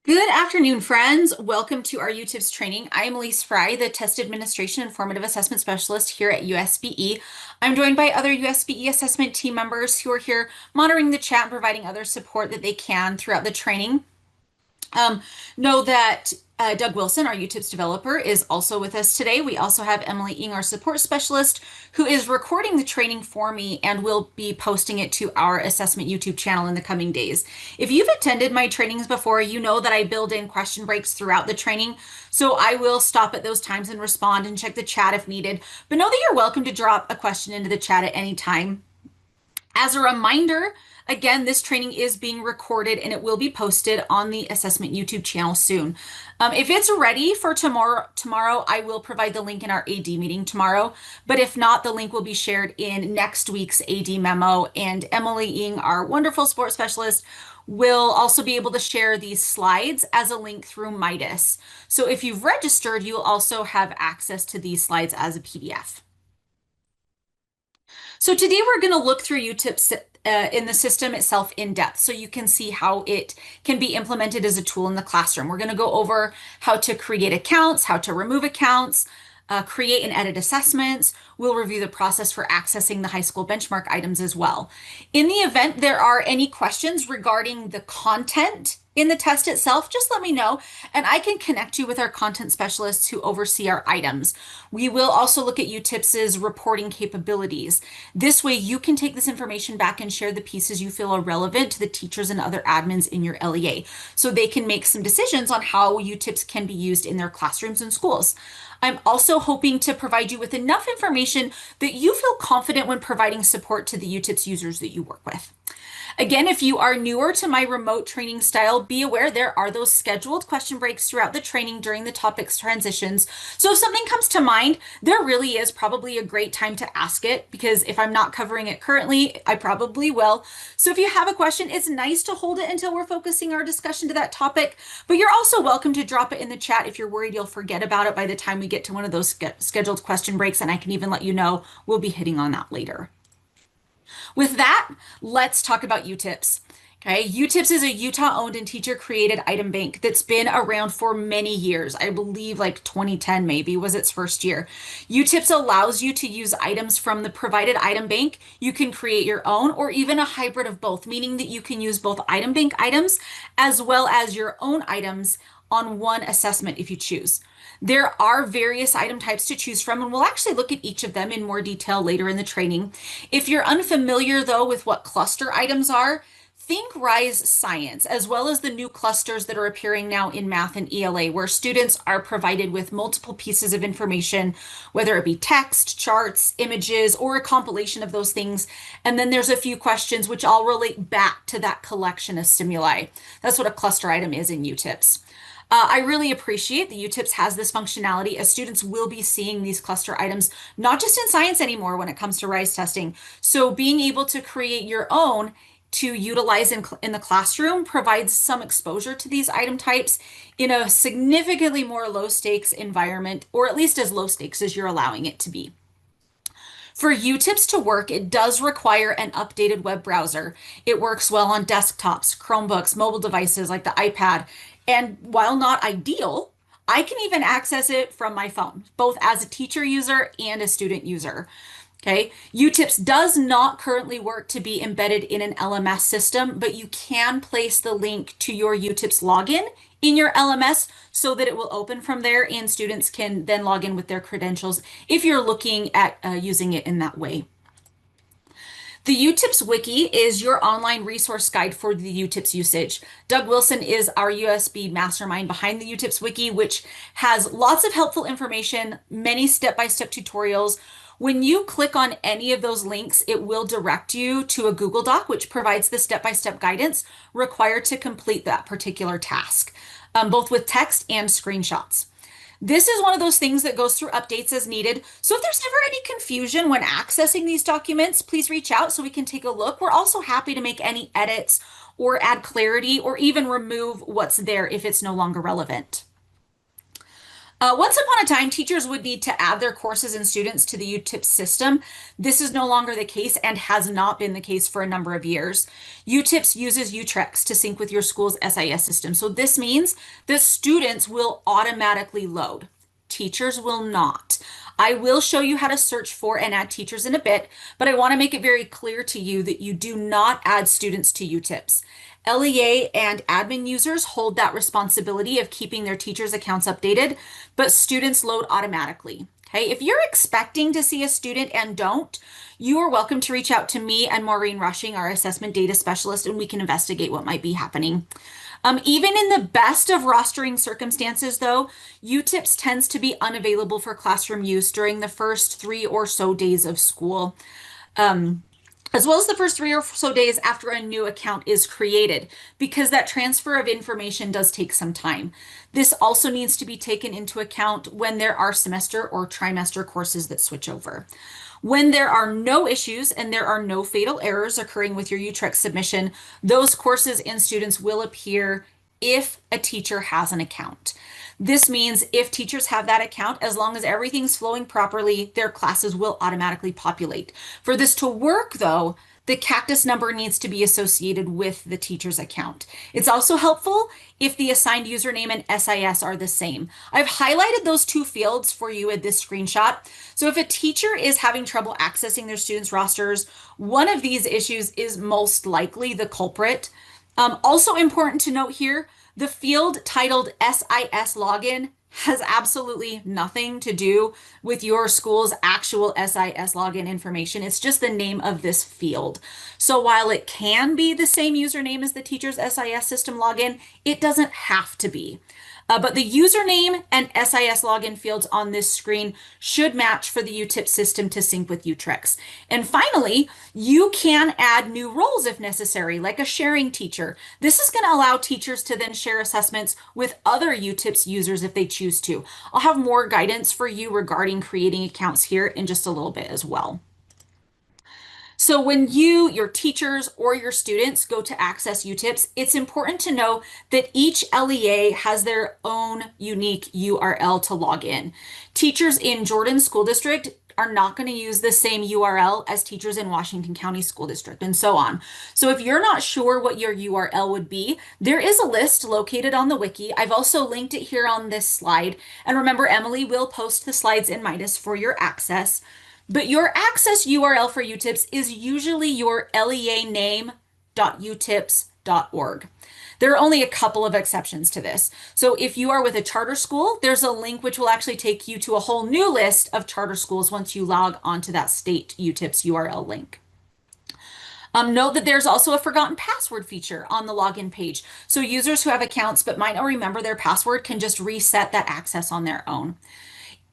Good afternoon, friends. Welcome to our UTIPS training. I am Elise Fry, the Test Administration and Formative Assessment Specialist here at USBE. I'm joined by other USBE assessment team members who are here monitoring the chat and providing other support that they can throughout the training. Know that Doug Wilson, our UTIPS developer, is also with us today. We also have Emily Ing, our support specialist, who is recording the training for me and will be posting it to our assessment YouTube channel in the coming days. If you've attended my trainings before, you know that I build in question breaks throughout the training. So I will stop at those times and respond and check the chat if needed. But know that you're welcome to drop a question into the chat at any time. As a reminder, again, this training is being recorded and it will be posted on the assessment YouTube channel soon. If it's ready for tomorrow, I will provide the link in our AD meeting tomorrow. But if not, the link will be shared in next week's AD memo. And Emily Ing, our wonderful sports specialist, will also be able to share these slides as a link through Midas. So if you've registered, you'll also have access to these slides as a PDF. So today we're going to look through UTIPS in the system itself in depth so you can see how it can be implemented as a tool in the classroom. We're going to go over how to create accounts, how to remove accounts, create and edit assessments. We'll review the process for accessing the high school benchmark items as well. In the event there are any questions regarding the content in the test itself, just let me know and I can connect you with our content specialists who oversee our items. We will also look at UTIPS's reporting capabilities. This way you can take this information back and share the pieces you feel are relevant to the teachers and other admins in your LEA so they can make some decisions on how UTIPS can be used in their classrooms and schools. I'm also hoping to provide you with enough information that you feel confident when providing support to the UTIPS users that you work with. Again, if you are newer to my remote training style, be aware there are those scheduled question breaks throughout the training during the topics transitions. So if something comes to mind, there really is probably a great time to ask it because if I'm not covering it currently, I probably will. So if you have a question, it's nice to hold it until we're focusing our discussion to that topic, but you're also welcome to drop it in the chat if you're worried you'll forget about it by the time we get to one of those scheduled question breaks, and I can even let you know we'll be hitting on that later. With that, let's talk about UTIPS. Okay, UTIPS is a Utah-owned and teacher-created item bank that's been around for many years. I believe like 2010 maybe was its first year. UTIPS allows you to use items from the provided item bank. You can create your own or even a hybrid of both, meaning that you can use both item bank items as well as your own items on one assessment if you choose. There are various item types to choose from, and we'll actually look at each of them in more detail later in the training. If you're unfamiliar, though, with what cluster items are, think RISE Science, as well as the new clusters that are appearing now in math and ELA, where students are provided with multiple pieces of information, whether it be text, charts, images, or a compilation of those things. And then there's a few questions which all relate back to that collection of stimuli. That's what a cluster item is in UTIPS. I really appreciate that UTIPS has this functionality as students will be seeing these cluster items, not just in science anymore when it comes to RISE testing. So being able to create your own to utilize in the classroom provides some exposure to these item types in a significantly more low stakes environment, or at least as low stakes as you're allowing it to be. For UTIPS to work, it does require an updated web browser. It works well on desktops, Chromebooks, mobile devices like the iPad. And while not ideal, I can even access it from my phone, both as a teacher user and a student user. Okay, UTIPS does not currently work to be embedded in an LMS system, but you can place the link to your UTIPS login in your LMS so that it will open from there and students can then log in with their credentials if you're looking at using it in that way. The UTIPS Wiki is your online resource guide for the UTIPS usage. Doug Wilson is our USB mastermind behind the UTIPS Wiki, which has lots of helpful information, many step-by-step tutorials. When you click on any of those links, it will direct you to a Google Doc, which provides the step-by-step guidance required to complete that particular task, both with text and screenshots. This is one of those things that goes through updates as needed. So if there's ever any confusion when accessing these documents, please reach out so we can take a look. We're also happy to make any edits or add clarity or even remove what's there if it's no longer relevant. Once upon a time, teachers would need to add their courses and students to the UTIPS system. This is no longer the case and has not been the case for a number of years. UTIPS uses UTREX to sync with your school's SIS system. So this means that students will automatically load. Teachers will not. I will show you how to search for and add teachers in a bit, but I want to make it very clear to you that you do not add students to UTIPS. LEA and admin users hold that responsibility of keeping their teachers' accounts updated, but students load automatically. Okay, if you're expecting to see a student and don't, you are welcome to reach out to me and Maureen Rushing, our assessment data specialist, and we can investigate what might be happening. Even in the best of rostering circumstances, though, UTIPS tends to be unavailable for classroom use during the first 3 or so days of school. As well as the first 3 or so days after a new account is created, because that transfer of information does take some time. This also needs to be taken into account when there are semester or trimester courses that switch over. When there are no issues and there are no fatal errors occurring with your UTREX submission, those courses and students will appear if a teacher has an account. This means if teachers have that account, as long as everything's flowing properly, their classes will automatically populate. For this to work, though, the cactus number needs to be associated with the teacher's account. It's also helpful if the assigned username and SIS are the same. I've highlighted those two fields for you in this screenshot. So if a teacher is having trouble accessing their students' rosters, one of these issues is most likely the culprit. Also important to note here, the field titled SIS login has absolutely nothing to do with your school's actual SIS login information. It's just the name of this field. So while it can be the same username as the teacher's SIS system login, it doesn't have to be. But the username and SIS login fields on this screen should match for the UTIP system to sync with UTREX. And finally, you can add new roles if necessary, like a sharing teacher. This is going to allow teachers to then share assessments with other UTIPS users if they choose to. I'll have more guidance for you regarding creating accounts here in just a little bit as well. So when you, your teachers, or your students go to access UTIPS, it's important to know that each LEA has their own unique URL to log in. Teachers in Jordan School District are not going to use the same URL as teachers in Washington County School District, and so on. So if you're not sure what your URL would be, there is a list located on the wiki. I've also linked it here on this slide. And remember, Emily will post the slides in Midas for your access. But your access URL for UTIPS is usually your leaname.utips.org. There are only a couple of exceptions to this. So if you are with a charter school, there's a link which will actually take you to a whole new list of charter schools once you log onto that state UTIPS URL link. Note that there's also a forgotten password feature on the login page. So users who have accounts but might not remember their password can just reset that access on their own.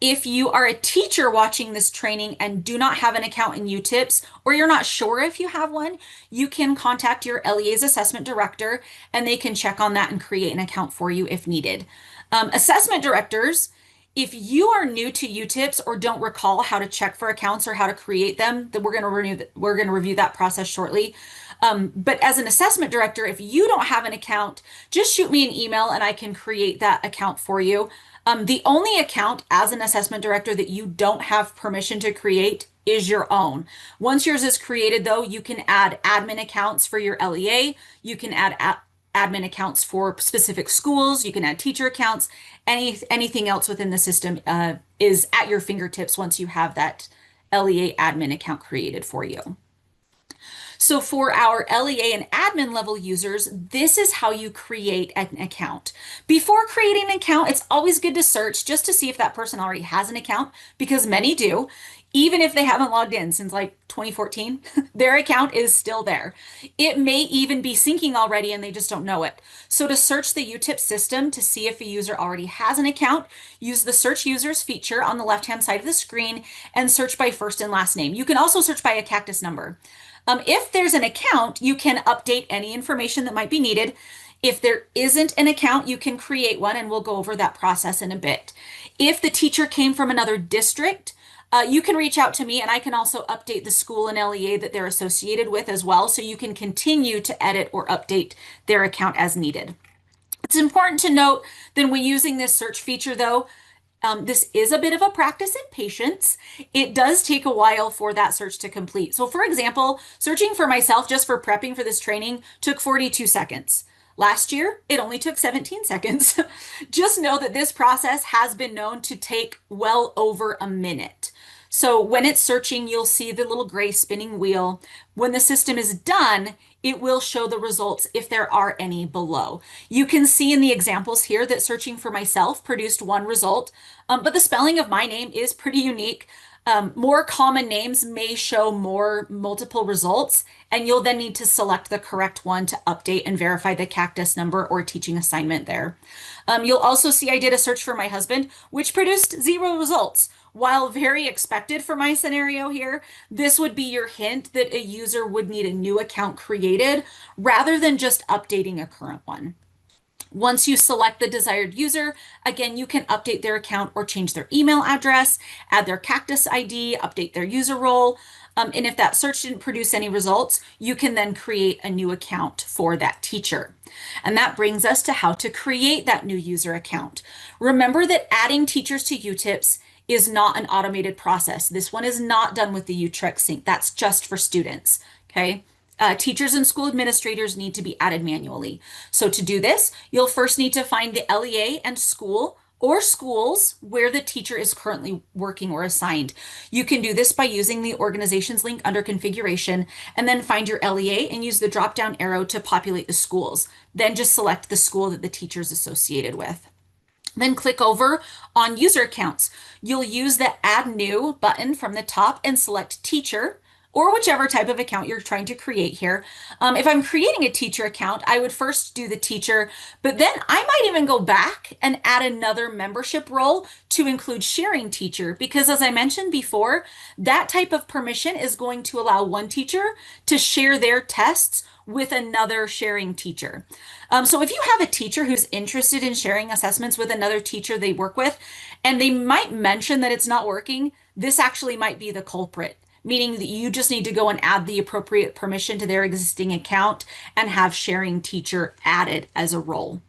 If you are a teacher watching this training and do not have an account in UTIPS, or you're not sure if you have one, you can contact your LEA's assessment director and they can check on that and create an account for you if needed. Assessment directors, if you are new to UTIPS or don't recall how to check for accounts or how to create them, then we're going to review that process shortly. But as an assessment director, if you don't have an account, just shoot me an email and I can create that account for you. The only account as an assessment director that you don't have permission to create is your own. Once yours is created, though, you can add admin accounts for your LEA. You can add admin accounts for specific schools. You can add teacher accounts. Anything else within the system is at your fingertips once you have that LEA admin account created for you. So for our LEA and admin level users, this is how you create an account. Before creating an account, it's always good to search just to see if that person already has an account, because many do. Even if they haven't logged in since like 2014, their account is still there. It may even be syncing already and they just don't know it. So to search the UTIP system to see if a user already has an account, use the search users feature on the left-hand side of the screen and search by first and last name. You can also search by a cactus number. If there's an account, you can update any information that might be needed. If there isn't an account, you can create one, and we'll go over that process in a bit. If the teacher came from another district, you can reach out to me, and I can also update the school and LEA that they're associated with as well, so you can continue to edit or update their account as needed. It's important to note that when using this search feature, though, This is a bit of a practice in patience. It does take a while for that search to complete. So, for example, searching for myself just for prepping for this training took 42 seconds. Last year, it only took 17 seconds. Just know that this process has been known to take well over a minute. So when it's searching, you'll see the little gray spinning wheel. When the system is done, it will show the results if there are any below. You can see in the examples here that searching for myself produced one result, but the spelling of my name is pretty unique. More common names may show more multiple results, and you'll then need to select the correct one to update and verify the cactus number or teaching assignment there. You'll also see I did a search for my husband, which produced 0 results. While very expected for my scenario here, this would be your hint that a user would need a new account created rather than just updating a current one. Once you select the desired user, again, you can update their account or change their email address, add their cactus ID, update their user role. And if that search didn't produce any results, you can then create a new account for that teacher. And that brings us to how to create that new user account. Remember that adding teachers to UTIPS is not an automated process. This one is not done with the UTREX sync. That's just for students, okay? Teachers and school administrators need to be added manually. So to do this, you'll first need to find the LEA and school or schools where the teacher is currently working or assigned. You can do this by using the organizations link under configuration and then find your LEA and use the drop-down arrow to populate the schools. Then just select the school that the teacher is associated with. Then click over on user accounts. You'll use the add new button from the top and select teacher or whichever type of account you're trying to create here. If I'm creating a teacher account, I would first do the teacher, but then I might even go back and add another membership role to include sharing teacher, because as I mentioned before, that type of permission is going to allow one teacher to share their tests with another sharing teacher. So if you have a teacher who's interested in sharing assessments with another teacher they work with, and they might mention that it's not working, this actually might be the culprit, meaning that you just need to go and add the appropriate permission to their existing account and have sharing teacher added as a role.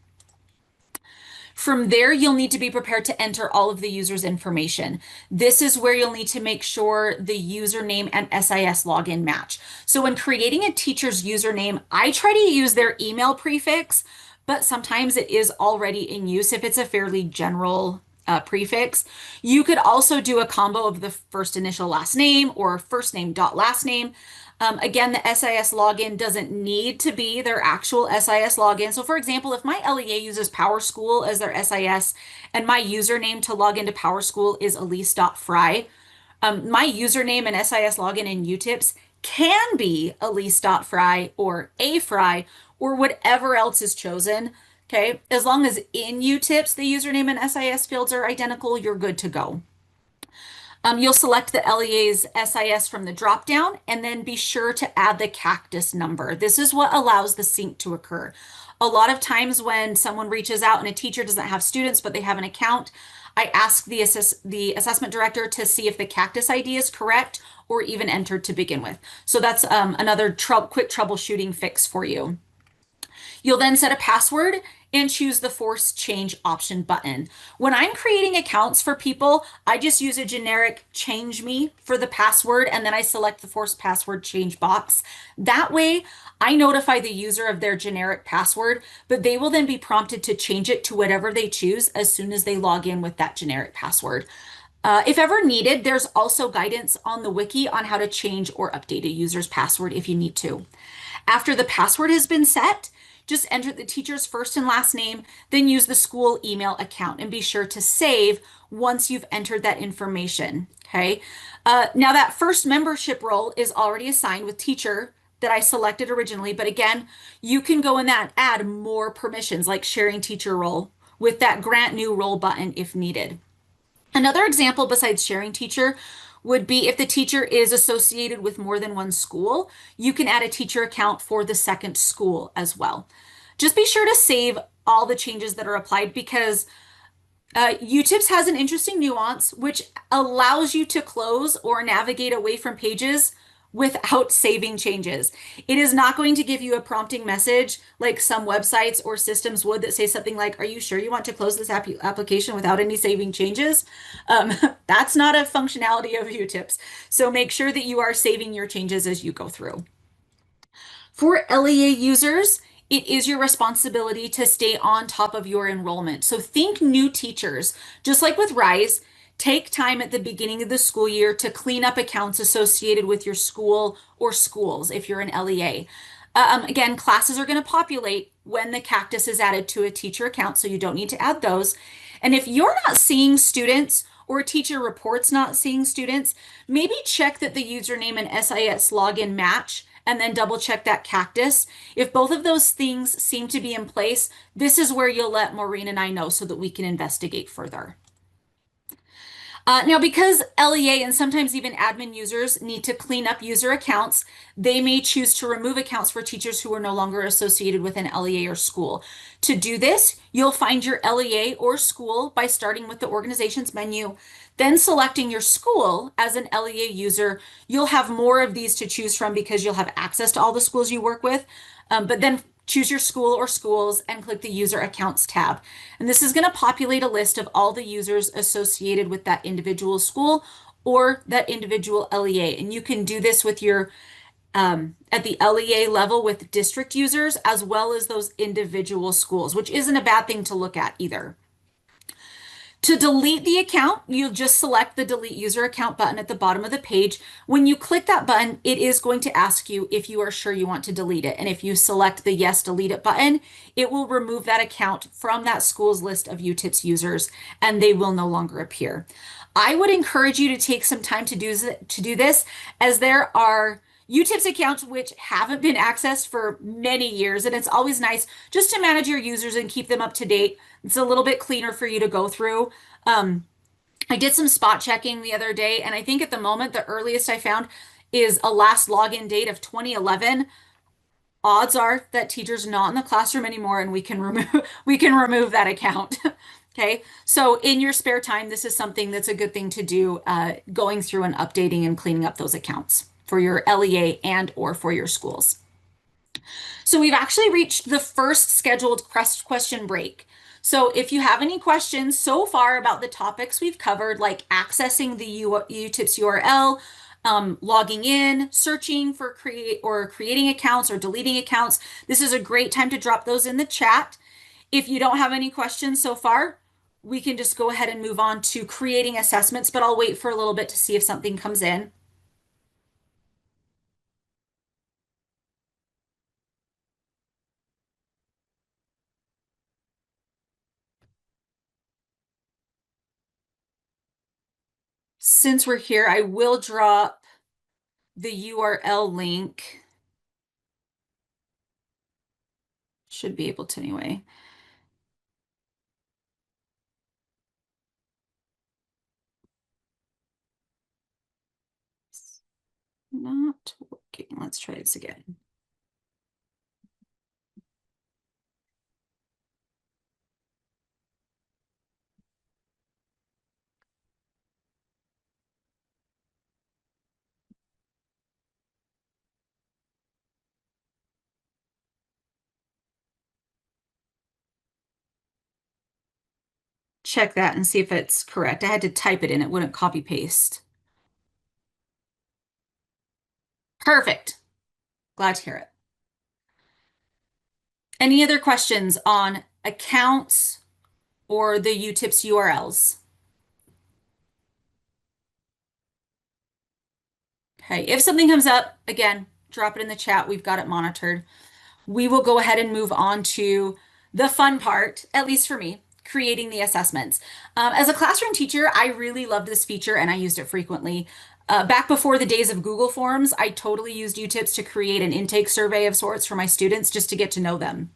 From there, you'll need to be prepared to enter all of the user's information. This is where you'll need to make sure the username and SIS login match. So when creating a teacher's username, I try to use their email prefix, but sometimes it is already in use if it's a fairly general prefix. You could also do a combo of the first initial last name or first name dot last name. Again, the SIS login doesn't need to be their actual SIS login. So for example, if my LEA uses PowerSchool as their SIS and my username to log into PowerSchool is elise.fry, my username and SIS login in UTIPS can be elise.fry or afry or whatever else is chosen. Okay, as long as in UTIPS the username and SIS fields are identical, you're good to go. You'll select the LEA's SIS from the dropdown and then be sure to add the cactus number. This is what allows the sync to occur. A lot of times when someone reaches out and a teacher doesn't have students, but they have an account, I ask the assessment director to see if the cactus ID is correct or even entered to begin with. So that's another quick troubleshooting fix for you. You'll then set a password and choose the force change option button. When I'm creating accounts for people, I just use a generic change me for the password, and then I select the force password change box. That way, I notify the user of their generic password, but they will then be prompted to change it to whatever they choose as soon as they log in with that generic password. If ever needed, there's also guidance on the wiki on how to change or update a user's password if you need to. After the password has been set, just enter the teacher's first and last name, then use the school email account and be sure to save once you've entered that information, okay? Now that first membership role is already assigned with teacher that I selected originally, but again, you can go in that and add more permissions like sharing teacher role with that grant new role button if needed. Another example besides sharing teacher would be if the teacher is associated with more than one school, you can add a teacher account for the second school as well. Just be sure to save all the changes that are applied because UTIPS has an interesting nuance which allows you to close or navigate away from pages without saving changes. It is not going to give you a prompting message like some websites or systems would that say something like, "Are you sure you want to close this application without any saving changes?" Um, that's not a functionality of UTIPS. So make sure that you are saving your changes as you go through. For LEA users, it is your responsibility to stay on top of your enrollment. So think new teachers, just like with Rise, take time at the beginning of the school year to clean up accounts associated with your school or schools if you're an LEA. Again, classes are going to populate when the cactus is added to a teacher account, so you don't need to add those. And if you're not seeing students or a teacher reports not seeing students, maybe check that the username and SIS login match and then double check that cactus. If both of those things seem to be in place, this is where you'll let Maureen and I know so that we can investigate further. Now, because LEA and sometimes even admin users need to clean up user accounts, they may choose to remove accounts for teachers who are no longer associated with an LEA or school. To do this, you'll find your LEA or school by starting with the organization's menu, then selecting your school as an LEA user. You'll have more of these to choose from because you'll have access to all the schools you work with, but then choose your school or schools and click the user accounts tab. And this is going to populate a list of all the users associated with that individual school or that individual LEA. And you can do this with your at the LEA level with district users as well as those individual schools, which isn't a bad thing to look at either. To delete the account, you'll just select the delete user account button at the bottom of the page. When you click that button, it is going to ask you if you are sure you want to delete it. And if you select the yes, delete it button, it will remove that account from that school's list of UTIPS users and they will no longer appear. I would encourage you to take some time to do this as there are UTIPS accounts which haven't been accessed for many years, and it's always nice just to manage your users and keep them up to date. It's a little bit cleaner for you to go through. I did some spot checking the other day, and I think at the moment the earliest I found is a last login date of 2011. Odds are that teacher's not in the classroom anymore, and we can remove that account. Okay, so in your spare time, this is something that's a good thing to do, going through and updating and cleaning up those accounts for your LEA and or for your schools. So we've actually reached the first scheduled question break. So if you have any questions so far about the topics we've covered, like accessing the UTIPS URL, logging in, searching for creating accounts or deleting accounts, this is a great time to drop those in the chat. If you don't have any questions so far, we can just go ahead and move on to creating assessments, but I'll wait for a little bit to see if something comes in. Since we're here, I will drop the URL link. Should be able to anyway. Not working. Let's try this again. Check that and see if it's correct. I had to type it in. It wouldn't copy paste. Perfect. Glad to hear it. Any other questions on accounts or the UTIPS URLs? Okay, if something comes up, again, drop it in the chat. We've got it monitored. We will go ahead and move on to the fun part, at least for me, creating the assessments. As a classroom teacher, I really loved this feature and I used it frequently. Back before the days of Google Forms, I totally used UTIPS to create an intake survey of sorts for my students just to get to know them.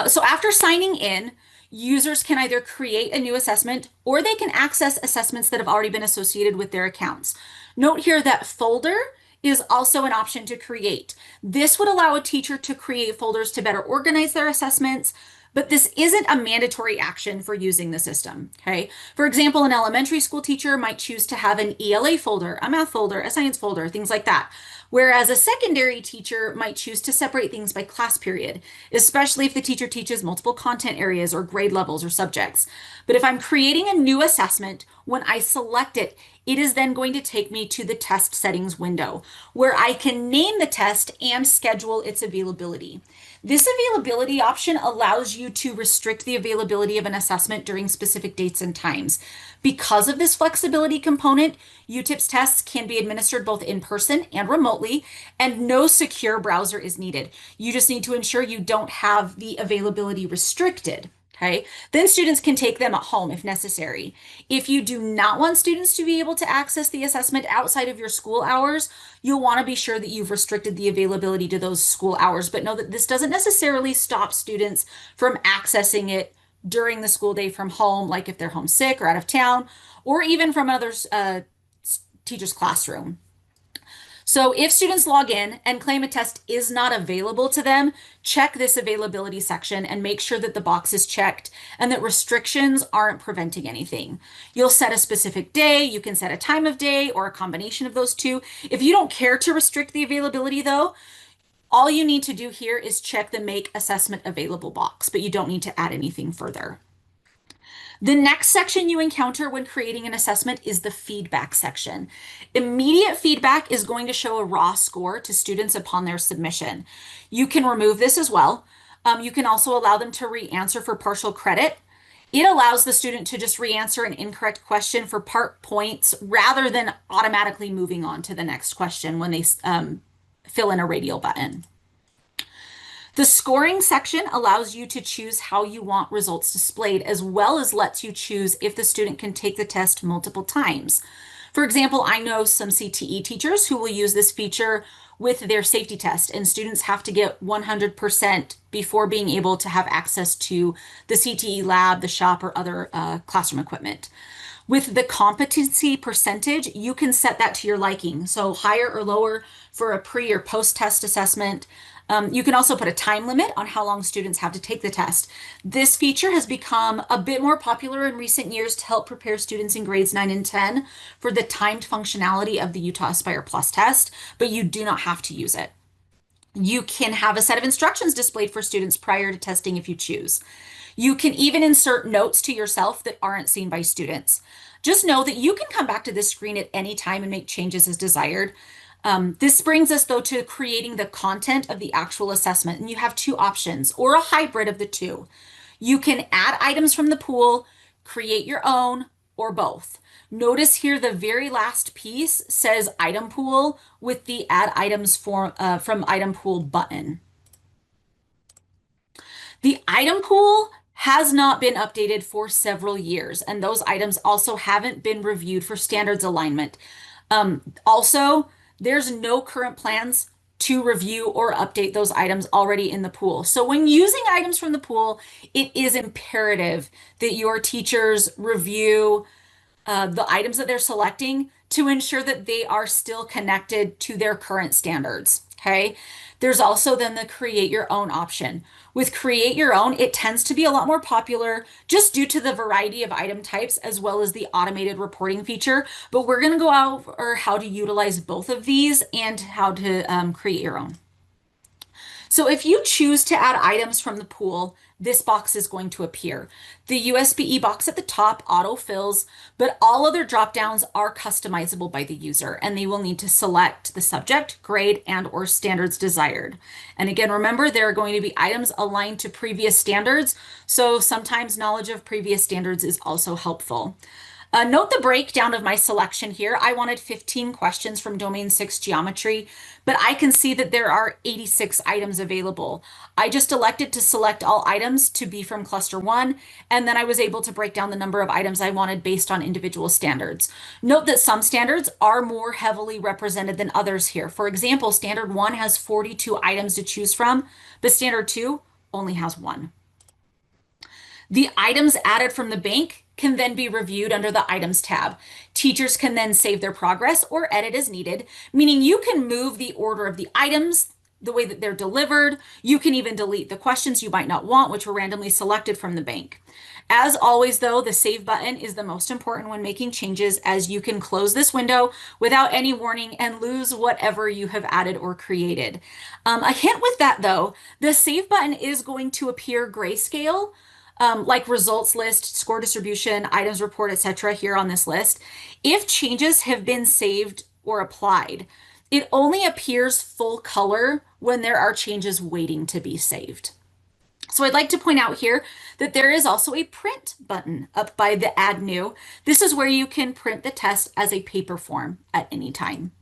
So after signing in, users can either create a new assessment or they can access assessments that have already been associated with their accounts. Note here that folder is also an option to create. This would allow a teacher to create folders to better organize their assessments, But this isn't a mandatory action for using the system, okay? For example, an elementary school teacher might choose to have an ELA folder, a math folder, a science folder, things like that. Whereas a secondary teacher might choose to separate things by class period, especially if the teacher teaches multiple content areas or grade levels or subjects. But if I'm creating a new assessment, when I select it, it is then going to take me to the test settings window where I can name the test and schedule its availability. This availability option allows you to restrict the availability of an assessment during specific dates and times. Because of this flexibility component, UTIPS tests can be administered both in person and remotely, and no secure browser is needed. You just need to ensure you don't have the availability restricted. Okay, then students can take them at home if necessary. If you do not want students to be able to access the assessment outside of your school hours, you'll want to be sure that you've restricted the availability to those school hours, but know that this doesn't necessarily stop students from accessing it during the school day from home, like if they're homesick or out of town, or even from another teacher's classroom. So if students log in and claim a test is not available to them, check this availability section and make sure that the box is checked and that restrictions aren't preventing anything. You'll set a specific day, you can set a time of day or a combination of those two. If you don't care to restrict the availability though, all you need to do here is check the make assessment available box, but you don't need to add anything further. The next section you encounter when creating an assessment is the feedback section. Immediate feedback is going to show a raw score to students upon their submission. You can remove this as well. You can also allow them to re-answer for partial credit. It allows the student to just re-answer an incorrect question for part points rather than automatically moving on to the next question when they fill in a radial button. The scoring section allows you to choose how you want results displayed, as well as lets you choose if the student can take the test multiple times. For example, I know some CTE teachers who will use this feature with their safety test, and students have to get 100% before being able to have access to the CTE lab, the shop, or other classroom equipment. With the competency percentage, you can set that to your liking. So higher or lower for a pre or post-test assessment. You can also put a time limit on how long students have to take the test. This feature has become a bit more popular in recent years to help prepare students in grades 9 and 10 for the timed functionality of the Utah Aspire Plus test, but you do not have to use it. You can have a set of instructions displayed for students prior to testing if you choose. You can even insert notes to yourself that aren't seen by students. Just know that you can come back to this screen at any time and make changes as desired. This brings us, though, to creating the content of the actual assessment, and you have two options, or a hybrid of the two. You can add items from the pool, create your own, or both. Notice here the very last piece says item pool with the add items from item pool button. The item pool has not been updated for several years, and those items also haven't been reviewed for standards alignment. Also, there's no current plans to review or update those items already in the pool. So when using items from the pool, it is imperative that your teachers review the items that they're selecting to ensure that they are still connected to their current standards. Okay. There's also then the create your own option. With create your own, it tends to be a lot more popular just due to the variety of item types as well as the automated reporting feature. But we're going to go over how to utilize both of these and how to create your own. So if you choose to add items from the pool, this box is going to appear. The USBE box at the top auto-fills, but all other drop-downs are customizable by the user, and they will need to select the subject, grade, and/or standards desired. And again, remember, there are going to be items aligned to previous standards, so sometimes knowledge of previous standards is also helpful. Note the breakdown of my selection here. I wanted 15 questions from Domain 6 Geometry, but I can see that there are 86 items available. I just elected to select all items to be from Cluster 1, and then I was able to break down the number of items I wanted based on individual standards. Note that some standards are more heavily represented than others here. For example, Standard 1 has 42 items to choose from, but Standard 2 only has 1. The items added from the bank can then be reviewed under the Items tab. Teachers can then save their progress or edit as needed, meaning you can move the order of the items the way that they're delivered. You can even delete the questions you might not want, which were randomly selected from the bank. As always, though, the save button is the most important when making changes, as you can close this window without any warning and lose whatever you have added or created. A hint with that, though, the save button is going to appear grayscale, like results list, score distribution, items report, etc. here on this list. If changes have been saved or applied, it only appears full color when there are changes waiting to be saved. So I'd like to point out here that there is also a print button up by the add new. This is where you can print the test as a paper form at any time.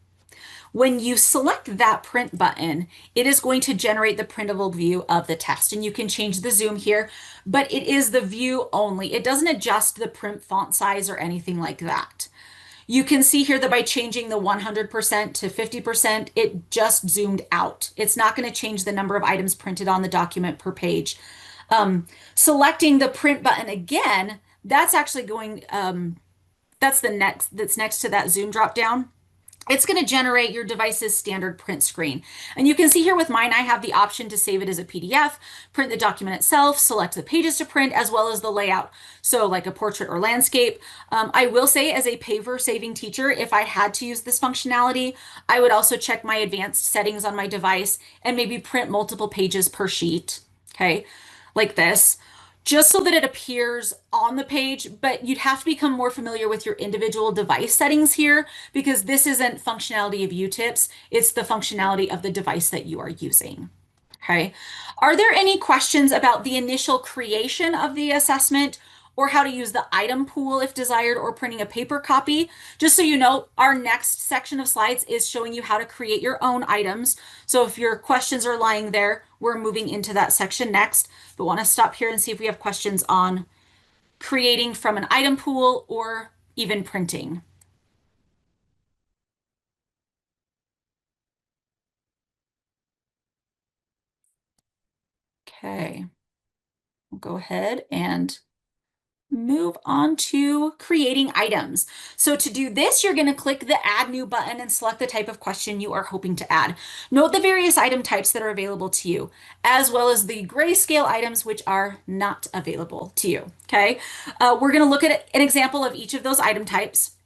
When you select that print button, it is going to generate the printable view of the test. And you can change the zoom here, but it is the view only. It doesn't adjust the print font size or anything like that. You can see here that by changing the 100% to 50%, it just zoomed out. It's not going to change the number of items printed on the document per page. Selecting the print button again, that's actually going, that's next to that zoom drop down. It's going to generate your device's standard print screen. And you can see here with mine, I have the option to save it as a PDF, print the document itself, select the pages to print, as well as the layout. So like a portrait or landscape. I will say as a paver saving teacher, if I had to use this functionality, I would also check my advanced settings on my device and maybe print multiple pages per sheet. Okay, like this, just so that it appears on the page, but you'd have to become more familiar with your individual device settings here because this isn't functionality of UTIPS, it's the functionality of the device that you are using. Okay. Are there any questions about the initial creation of the assessment or how to use the item pool if desired or printing a paper copy? Just so you know, our next section of slides is showing you how to create your own items. So if your questions are lying there, we're moving into that section next, but want to stop here and see if we have questions on creating from an item pool or even printing. Okay, we'll go ahead and move on to creating items. So to do this, you're going to click the Add New button and select the type of question you are hoping to add. Note the various item types that are available to you, as well as the grayscale items which are not available to you. Okay, we're going to look at an example of each of those item types.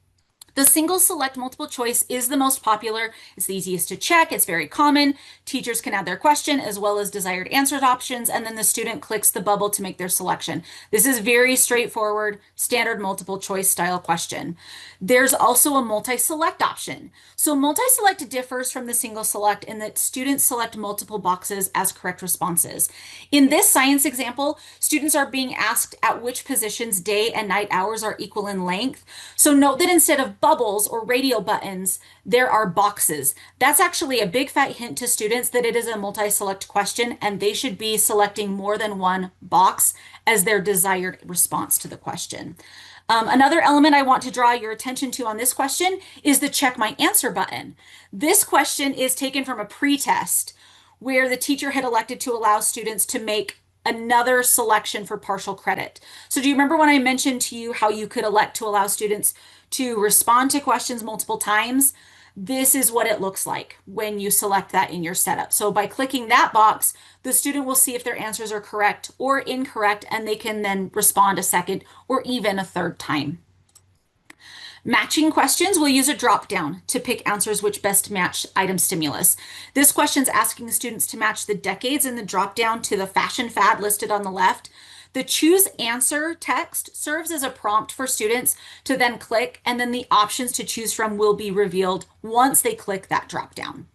The single select multiple choice is the most popular. It's the easiest to check. It's very common. Teachers can add their question as well as desired answered options, and then the student clicks the bubble to make their selection. This is very straightforward, standard multiple choice style question. There's also a multi-select option. So multi-select differs from the single select in that students select multiple boxes as correct responses. In this science example, students are being asked at which positions day and night hours are equal in length. So note that instead of bubbles or radial buttons, there are boxes. That's actually a big fat hint to students that it is a multi-select question and they should be selecting more than one box as their desired response to the question. Another element I want to draw your attention to on this question is the check my answer button. This question is taken from a pre-test where the teacher had elected to allow students to make another selection for partial credit. So do you remember when I mentioned to you how you could elect to allow students to respond to questions multiple times? This is what it looks like when you select that in your setup. So by clicking that box, the student will see if their answers are correct or incorrect, and they can then respond a second or even a third time. Matching questions will use a drop down to pick answers which best match item stimulus. This question is asking students to match the decades in the drop down to the fashion fad listed on the left. The choose answer text serves as a prompt for students to then click, and then the options to choose from will be revealed once they click that drop down.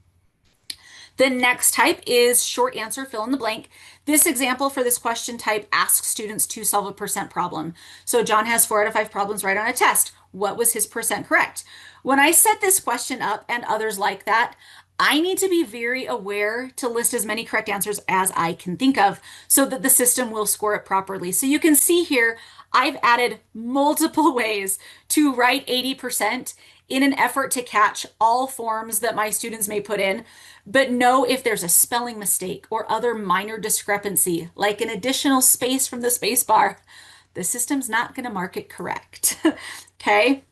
The next type is short answer, fill in the blank. This example for this question type asks students to solve a percent problem. So John has 4 out of 5 problems right on a test. What was his percent correct? When I set this question up and others like that, I need to be very aware to list as many correct answers as I can think of so that the system will score it properly. So you can see here, I've added multiple ways to write 80% in an effort to catch all forms that my students may put in, but know if there's a spelling mistake or other minor discrepancy, like an additional space from the space bar, the system's not going to mark it correct. Okay.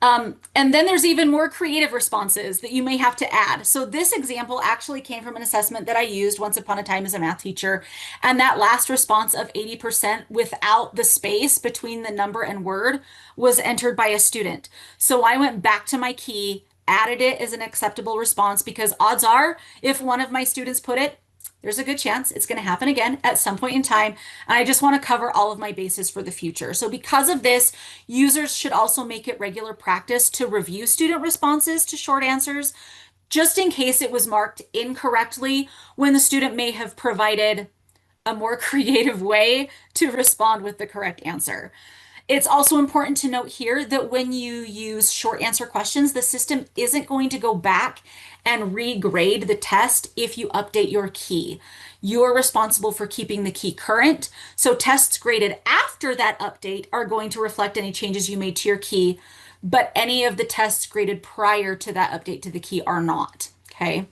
And then there's even more creative responses that you may have to add. So this example actually came from an assessment that I used once upon a time as a math teacher. And that last response of 80% without the space between the number and word was entered by a student. So I went back to my key, added it as an acceptable response because odds are if one of my students put it, there's a good chance it's going to happen again at some point in time. And I just want to cover all of my bases for the future. So because of this, users should also make it regular practice to review student responses to short answers, just in case it was marked incorrectly when the student may have provided a more creative way to respond with the correct answer. It's also important to note here that when you use short answer questions, the system isn't going to go back and regrade the test if you update your key. You're responsible for keeping the key current. So tests graded after that update are going to reflect any changes you made to your key, but any of the tests graded prior to that update to the key are not. Okay.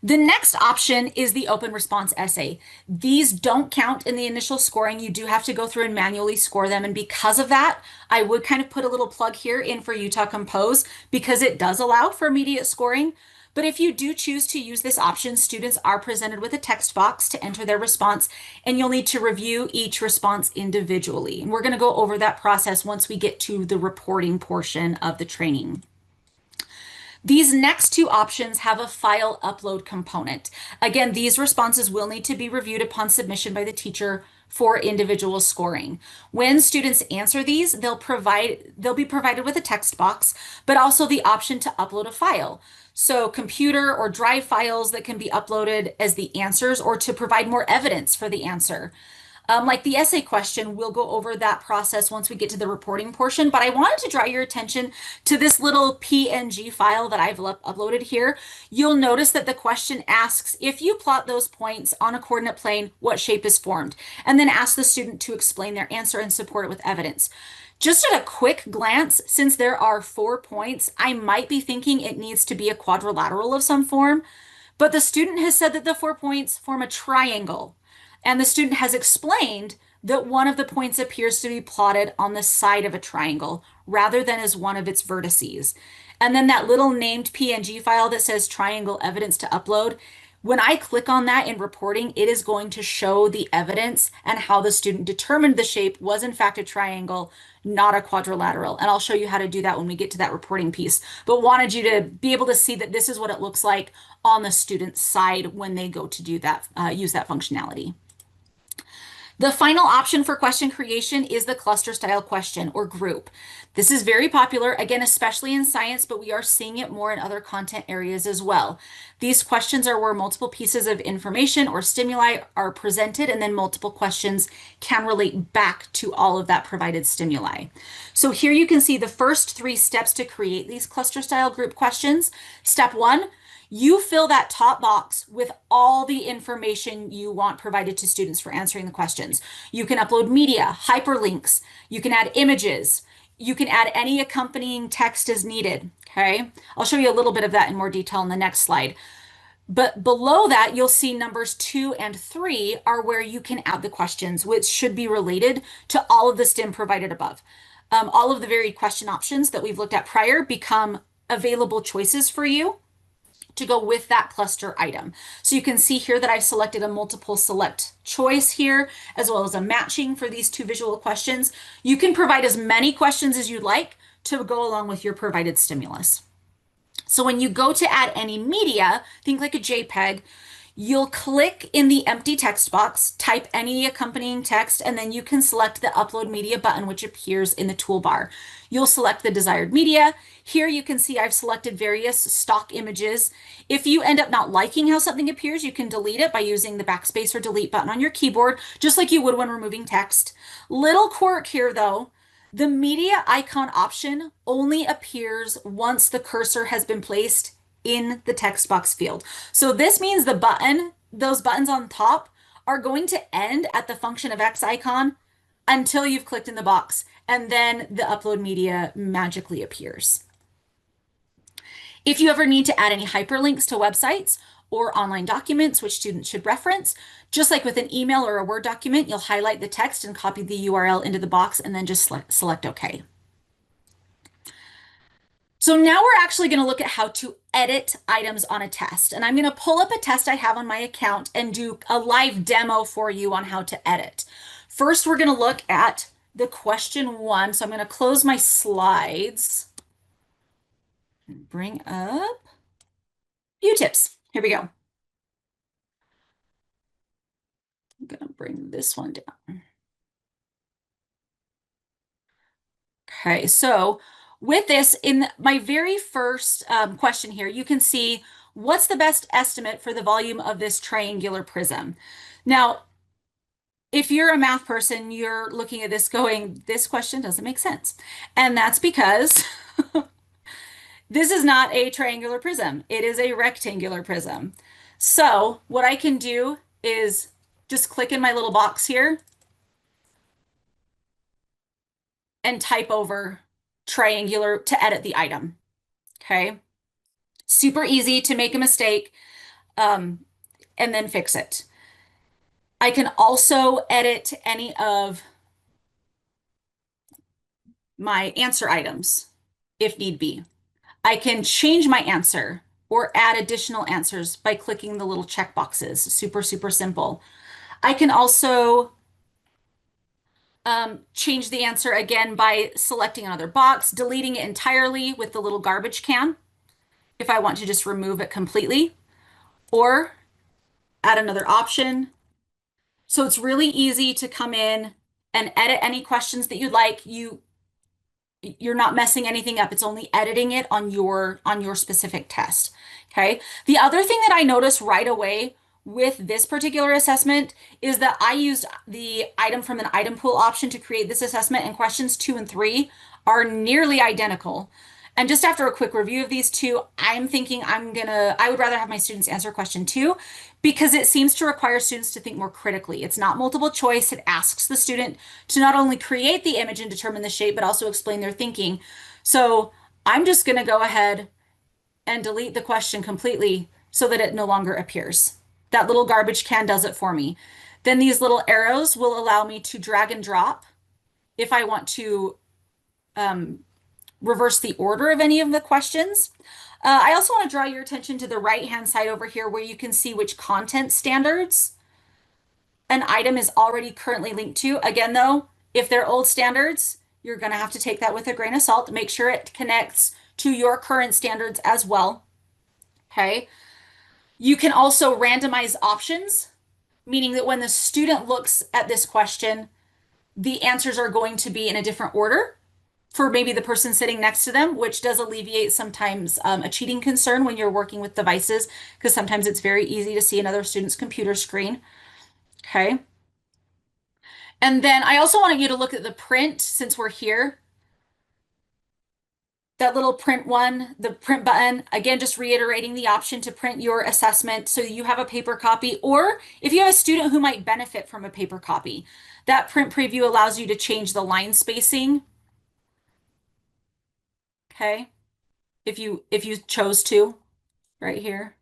The next option is the open response essay. These don't count in the initial scoring. You do have to go through and manually score them. And because of that, I would kind of put a little plug here in for Utah Compose because it does allow for immediate scoring. But if you do choose to use this option, students are presented with a text box to enter their response, and you'll need to review each response individually. And we're going to go over that process once we get to the reporting portion of the training. These next two options have a file upload component. Again, these responses will need to be reviewed upon submission by the teacher for individual scoring. When students answer these, they'll be provided with a text box, but also the option to upload a file. So computer or drive files that can be uploaded as the answers or to provide more evidence for the answer. Like the essay question, we'll go over that process once we get to the reporting portion, but I wanted to draw your attention to this little PNG file that I've uploaded here. You'll notice that the question asks, if you plot those points on a coordinate plane, what shape is formed? And then ask the student to explain their answer and support it with evidence. Just at a quick glance, since there are 4 points, I might be thinking it needs to be a quadrilateral of some form, but the student has said that the 4 points form a triangle. And the student has explained that one of the points appears to be plotted on the side of a triangle rather than as one of its vertices. And then that little named PNG file that says triangle evidence to upload, when I click on that in reporting, it is going to show the evidence and how the student determined the shape was in fact a triangle, not a quadrilateral. And I'll show you how to do that when we get to that reporting piece, but wanted you to be able to see that this is what it looks like on the student's side when they go to do that, use that functionality. The final option for question creation is the cluster style question or group. This is very popular, again, especially in science, but we are seeing it more in other content areas as well. These questions are where multiple pieces of information or stimuli are presented, and then multiple questions can relate back to all of that provided stimuli. So here you can see the first 3 steps to create these cluster style group questions. Step 1, you fill that top box with all the information you want provided to students for answering the questions. You can upload media, hyperlinks, you can add images, you can add any accompanying text as needed, okay? I'll show you a little bit of that in more detail in the next slide. But below that, you'll see numbers 2 and 3 are where you can add the questions, which should be related to all of the STEM provided above. All of the varied question options that we've looked at prior become available choices for you to go with that cluster item. So you can see here that I've selected a multiple select choice here, as well as a matching for these 2 visual questions. You can provide as many questions as you'd like to go along with your provided stimulus. So when you go to add any media, think like a JPEG, you'll click in the empty text box, type any accompanying text, and then you can select the Upload Media button, which appears in the toolbar. You'll select the desired media. Here you can see I've selected various stock images. If you end up not liking how something appears, you can delete it by using the backspace or delete button on your keyboard, just like you would when removing text. Little quirk here though, the media icon option only appears once the cursor has been placed in the text box field. So this means those buttons on top are going to end at the function of X icon until you've clicked in the box, and then the upload media magically appears. If you ever need to add any hyperlinks to websites or online documents, which students should reference, just like with an email or a Word document, you'll highlight the text and copy the URL into the box and then just select OK. So now we're actually going to look at how to edit items on a test. And I'm going to pull up a test I have on my account and do a live demo for you on how to edit. First, we're going to look at the question one. So I'm going to close my slides and bring up UTIPS. Here we go. I'm going to bring this one down. Okay, so with this, in my very first question here, you can see what's the best estimate for the volume of this triangular prism. Now, if you're a math person, you're looking at this going, this question doesn't make sense. And that's because this is not a triangular prism. It is a rectangular prism. So what I can do is just click in my little box here and type over triangular to edit the item. Okay. Super easy to make a mistake and then fix it. I can also edit any of my answer items if need be. I can change my answer or add additional answers by clicking the little check boxes. Super, super simple. I can also change the answer again by selecting another box, deleting it entirely with the little garbage can if I want to just remove it completely, or add another option. So it's really easy to come in and edit any questions that you'd like. You're not messing anything up. It's only editing it on your specific test. Okay. The other thing that I noticed right away with this particular assessment is that I used the item from an item pool option to create this assessment, and questions 2 and 3 are nearly identical. And just after a quick review of these two, I'm thinking I would rather have my students answer question 2 because it seems to require students to think more critically. It's not multiple choice. It asks the student to not only create the image and determine the shape, but also explain their thinking. So I'm just going to go ahead and delete the question completely so that it no longer appears. That little garbage can does it for me. Then these little arrows will allow me to drag and drop if I want to reverse the order of any of the questions. I also want to draw your attention to the right-hand side over here where you can see which content standards an item is already currently linked to. Again, though, if they're old standards, you're going to have to take that with a grain of salt. Make sure it connects to your current standards as well. Okay. You can also randomize options, meaning that when the student looks at this question, the answers are going to be in a different order for maybe the person sitting next to them, which does alleviate sometimes a cheating concern when you're working with devices, because sometimes it's very easy to see another student's computer screen. Okay. And then I also wanted you to look at the print since we're here. That little print one, the print button, again, just reiterating the option to print your assessment so you have a paper copy, or if you have a student who might benefit from a paper copy, that print preview allows you to change the line spacing. Okay. If you chose to right here,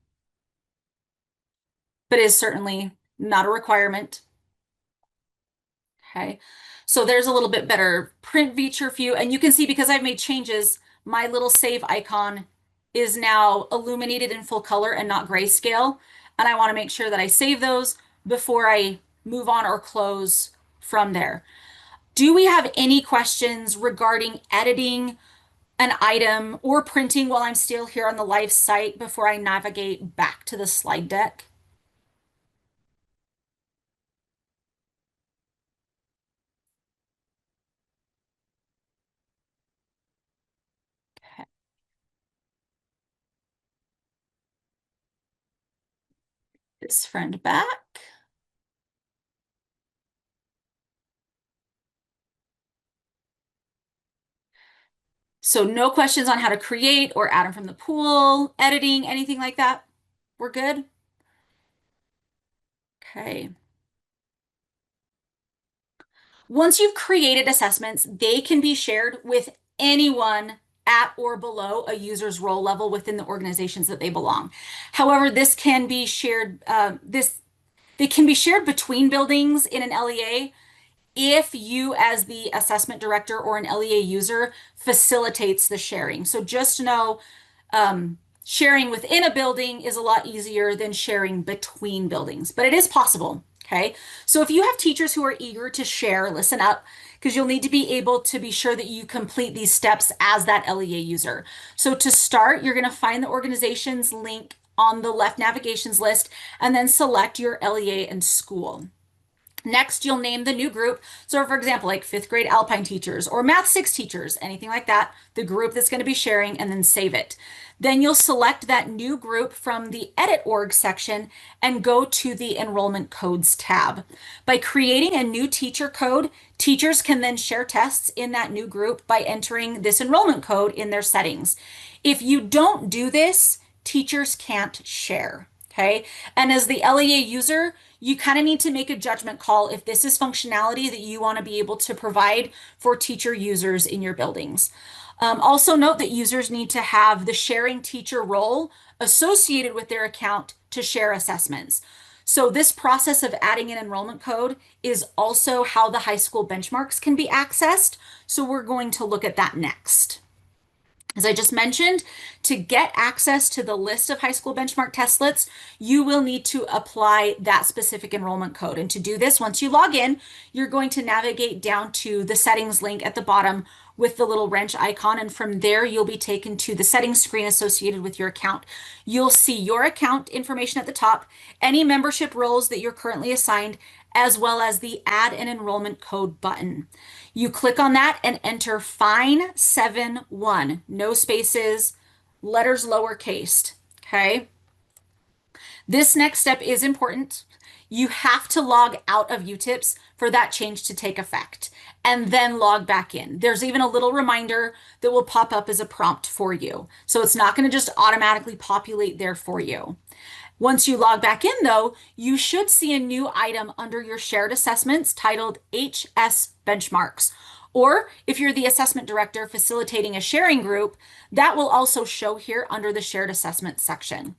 but is certainly not a requirement. Okay. So there's a little bit better print feature for you. And you can see because I've made changes, my little save icon is now illuminated in full color and not grayscale. And I want to make sure that I save those before I move on or close from there. Do we have any questions regarding editing an item or printing while I'm still here on the live site before I navigate back to the slide deck? This friend back. So no questions on how to create or add them from the pool, editing, anything like that. We're good? Okay. Once you've created assessments, they can be shared with anyone at or below a user's role level within the organizations that they belong. However, this can be shared, they can be shared between buildings in an LEA if you as the assessment director or an LEA user facilitates the sharing. So just know sharing within a building is a lot easier than sharing between buildings, but it is possible. Okay. So if you have teachers who are eager to share, listen up, because you'll need to be able to be sure that you complete these steps as that LEA user. So to start, you're going to find the organization's link on the left navigations list and then select your LEA and school. Next, you'll name the new group. So for example, like fifth grade Alpine teachers or Math 6 teachers, anything like that, the group that's going to be sharing, and then save it. Then you'll select that new group from the Edit Org section and go to the Enrollment Codes tab. By creating a new teacher code, teachers can then share tests in that new group by entering this enrollment code in their settings. If you don't do this, teachers can't share. Okay. And as the LEA user, you kind of need to make a judgment call if this is functionality that you want to be able to provide for teacher users in your buildings. Also note that users need to have the sharing teacher role associated with their account to share assessments. So this process of adding an enrollment code is also how the high school benchmarks can be accessed. So we're going to look at that next. As I just mentioned, to get access to the list of high school benchmark testlets, you will need to apply that specific enrollment code. And to do this, once you log in, you're going to navigate down to the settings link at the bottom with the little wrench icon. And from there, you'll be taken to the settings screen associated with your account. You'll see your account information at the top, any membership roles that you're currently assigned, as well as the add an enrollment code button. You click on that and enter FINE71, no spaces, letters lowercase, okay? This next step is important. You have to log out of UTIPS for that change to take effect and then log back in. There's even a little reminder that will pop up as a prompt for you. So it's not going to just automatically populate there for you. Once you log back in, though, you should see a new item under your shared assessments titled HS Benchmarks. Or if you're the assessment director facilitating a sharing group, that will also show here under the shared assessment section.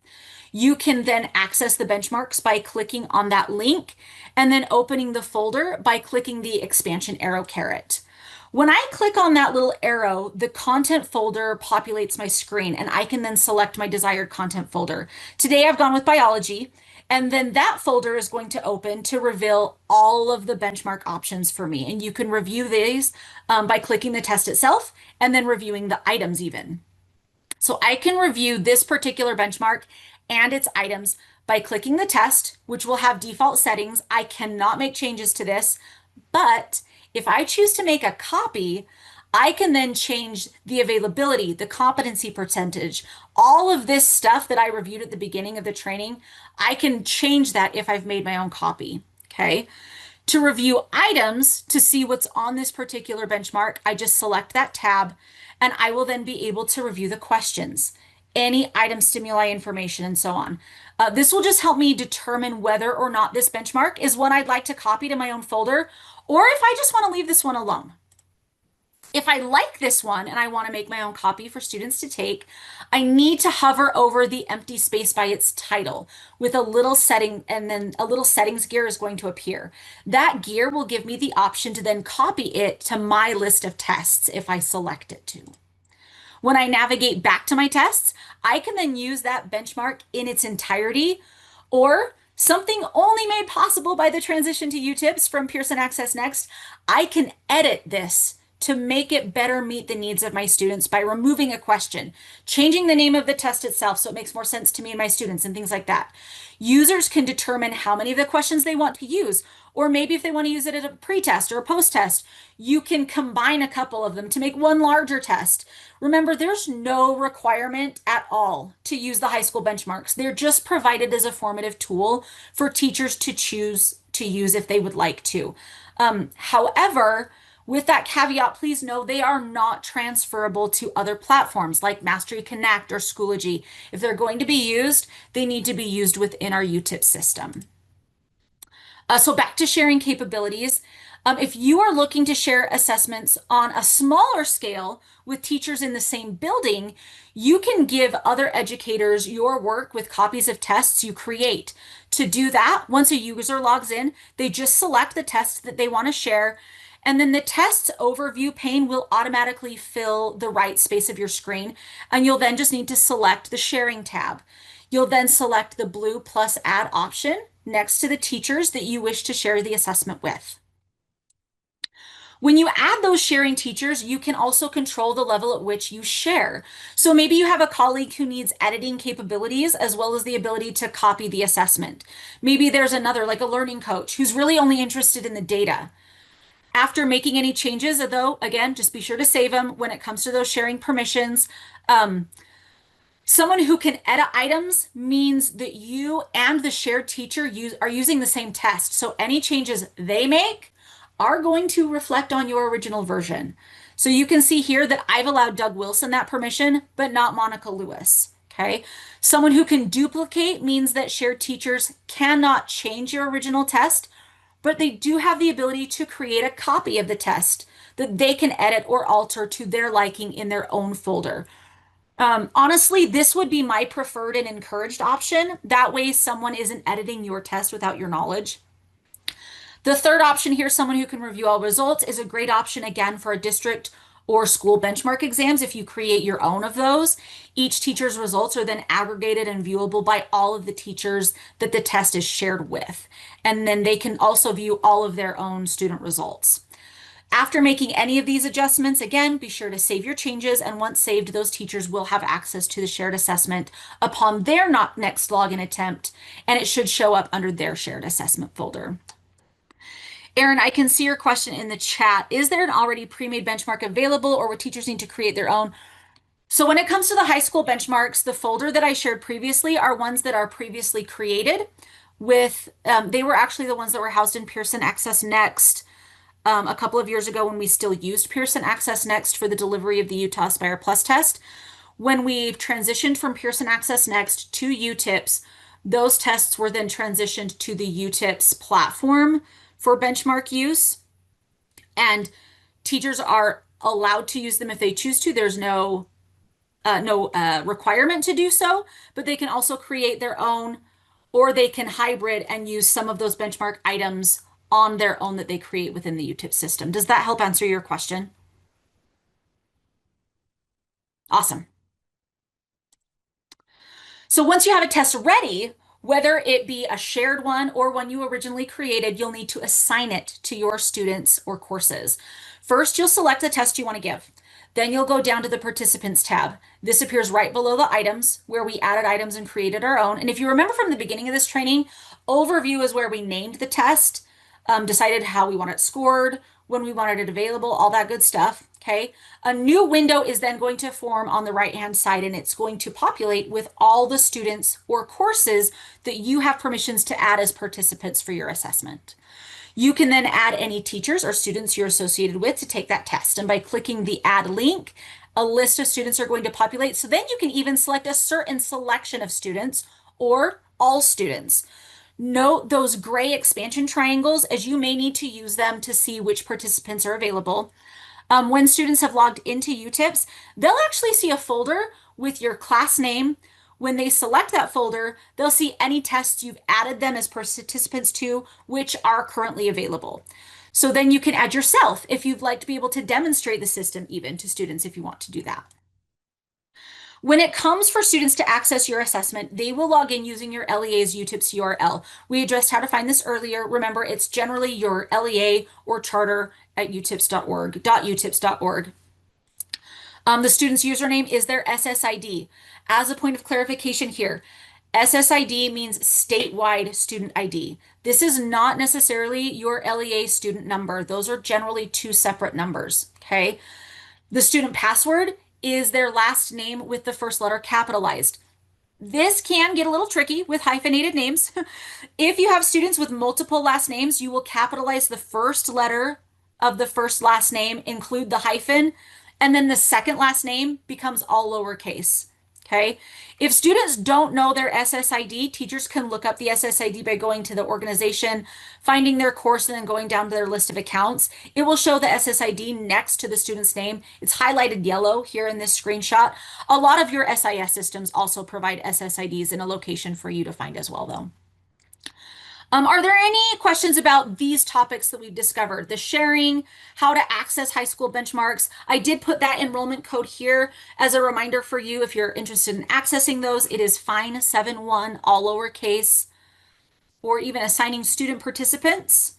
You can then access the benchmarks by clicking on that link and then opening the folder by clicking the expansion arrow caret. When I click on that little arrow, the content folder populates my screen and I can then select my desired content folder. Today I've gone with biology, and then that folder is going to open to reveal all of the benchmark options for me. And you can review these by clicking the test itself and then reviewing the items even. So I can review this particular benchmark and its items by clicking the test, which will have default settings. I cannot make changes to this, but if I choose to make a copy, I can then change the availability, the competency percentage, all of this stuff that I reviewed at the beginning of the training. I can change that if I've made my own copy, okay? To review items, to see what's on this particular benchmark, I just select that tab and I will then be able to review the questions, any item stimuli information, and so on. This will just help me determine whether or not this benchmark is one I'd like to copy to my own folder, or if I just want to leave this one alone. If I like this one and I want to make my own copy for students to take, I need to hover over the empty space by its title with a little setting, and then a little settings gear is going to appear. That gear will give me the option to then copy it to my list of tests if I select it to. When I navigate back to my tests, I can then use that benchmark in its entirety, or something only made possible by the transition to UTIPS from Pearson Access Next, I can edit this to make it better meet the needs of my students by removing a question, changing the name of the test itself so it makes more sense to me and my students, and things like that. Users can determine how many of the questions they want to use, or maybe if they want to use it at a pre-test or a post-test, you can combine a couple of them to make one larger test. Remember, there's no requirement at all to use the high school benchmarks. They're just provided as a formative tool for teachers to choose to use if they would like to. However, with that caveat, please know they are not transferable to other platforms like Mastery Connect or Schoology. If they're going to be used, they need to be used within our UTIP system. So back to sharing capabilities. If you are looking to share assessments on a smaller scale with teachers in the same building, you can give other educators your work with copies of tests you create To do that, once a user logs in, they just select the test that they want to share, and then the test's overview pane will automatically fill the right space of your screen, and you'll then just need to select the sharing tab. You'll then select the blue plus add option next to the teachers that you wish to share the assessment with. When you add those sharing teachers, you can also control the level at which you share. So maybe you have a colleague who needs editing capabilities as well as the ability to copy the assessment. Maybe there's another, like a learning coach, who's really only interested in the data. After making any changes, though, again, just be sure to save them when it comes to those sharing permissions. Someone who can edit items means that you and the shared teacher are using the same test. So any changes they make are going to reflect on your original version. So you can see here that I've allowed Doug Wilson that permission, but not Monica Lewis. Okay. Someone who can duplicate means that shared teachers cannot change your original test, but they do have the ability to create a copy of the test that they can edit or alter to their liking in their own folder. Honestly, this would be my preferred and encouraged option. That way, someone isn't editing your test without your knowledge. The third option here, someone who can review all results, is a great option again for a district or school benchmark exams if you create your own of those. Each teacher's results are then aggregated and viewable by all of the teachers that the test is shared with. And then they can also view all of their own student results. After making any of these adjustments, again, be sure to save your changes, and once saved, those teachers will have access to the shared assessment upon their next login attempt, and it should show up under their shared assessment folder. Erin, I can see your question in the chat. Is there an already pre-made benchmark available, or would teachers need to create their own? So when it comes to the high school benchmarks, the folder that I shared previously are ones that are previously created with, they were actually the ones that were housed in Pearson Access Next a couple of years ago when we still used Pearson Access Next for the delivery of the Utah Aspire Plus test. When we transitioned from Pearson Access Next to UTIPS, those tests were then transitioned to the UTIPS platform for benchmark use. And teachers are allowed to use them if they choose to. There's no requirement to do so, but they can also create their own, or they can hybrid and use some of those benchmark items on their own that they create within the UTIP system. Does that help answer your question? Awesome. So once you have a test ready, whether it be a shared one or one you originally created, you'll need to assign it to your students or courses. First, you'll select the test you want to give. Then you'll go down to the participants tab. This appears right below the items where we added items and created our own. And if you remember from the beginning of this training, overview is where we named the test, decided how we want it scored, when we wanted it available, all that good stuff. Okay. A new window is then going to form on the right-hand side, and it's going to populate with all the students or courses that you have permissions to add as participants for your assessment. You can then add any teachers or students you're associated with to take that test. And by clicking the add link, a list of students are going to populate. So then you can even select a certain selection of students or all students. Note those gray expansion triangles, as you may need to use them to see which participants are available. When students have logged into UTIPS, they'll actually see a folder with your class name. When they select that folder, they'll see any tests you've added them as participants to, which are currently available. So then you can add yourself if you'd like to be able to demonstrate the system even to students if you want to do that. When it comes for students to access your assessment, they will log in using your LEA's UTIPS URL. We addressed how to find this earlier. Remember, it's generally your LEA or charter at utips.org. The student's username is their SSID. As a point of clarification here, SSID means statewide student ID. This is not necessarily your LEA student number. Those are generally two separate numbers, okay? The student password is their last name with the first letter capitalized. This can get a little tricky with hyphenated names. If you have students with multiple last names, you will capitalize the first letter of the first last name, include the hyphen, and then the second last name becomes all lowercase. Okay. If students don't know their SSID, teachers can look up the SSID by going to the organization, finding their course, and then going down to their list of accounts. It will show the SSID next to the student's name. It's highlighted yellow here in this screenshot. A lot of your SIS systems also provide SSIDs in a location for you to find as well, though. Are there any questions about these topics that we've discovered? The sharing, how to access high school benchmarks. I did put that enrollment code here as a reminder for you if you're interested in accessing those. It is fine71, all lowercase, or even assigning student participants.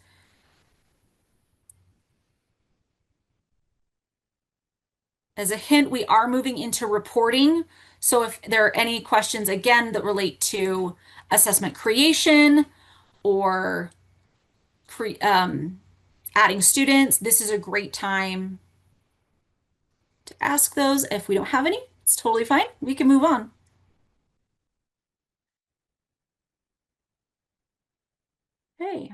As a hint, we are moving into reporting. So if there are any questions, again, that relate to assessment creation or cre adding students, this is a great time to ask those. If we don't have any, it's totally fine. We can move on. Hey.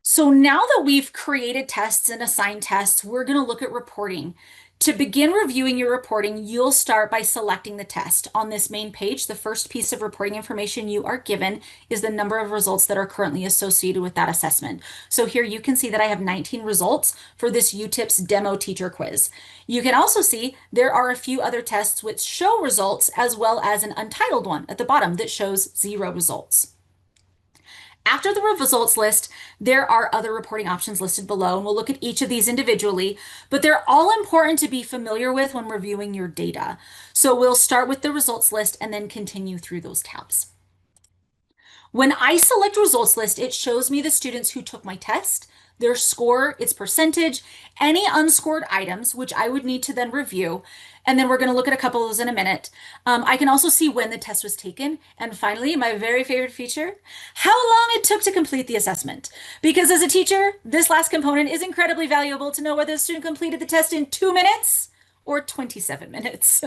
So now that we've created tests and assigned tests, we're going to look at reporting. To begin reviewing your reporting, you'll start by selecting the test. On this main page, the first piece of reporting information you are given is the number of results that are currently associated with that assessment. So here you can see that I have 19 results for this UTIPS demo teacher quiz. You can also see there are a few other tests which show results as well as an untitled one at the bottom that shows 0 results. After the results list, there are other reporting options listed below, and we'll look at each of these individually, but they're all important to be familiar with when reviewing your data. So we'll start with the results list and then continue through those tabs. When I select results list, it shows me the students who took my test, their score, its percentage, any unscored items, which I would need to then review. And then we're going to look at a couple of those in a minute. I can also see when the test was taken. And finally, my very favorite feature, how long it took to complete the assessment. Because as a teacher, this last component is incredibly valuable to know whether the student completed the test in 2 minutes or 27 minutes.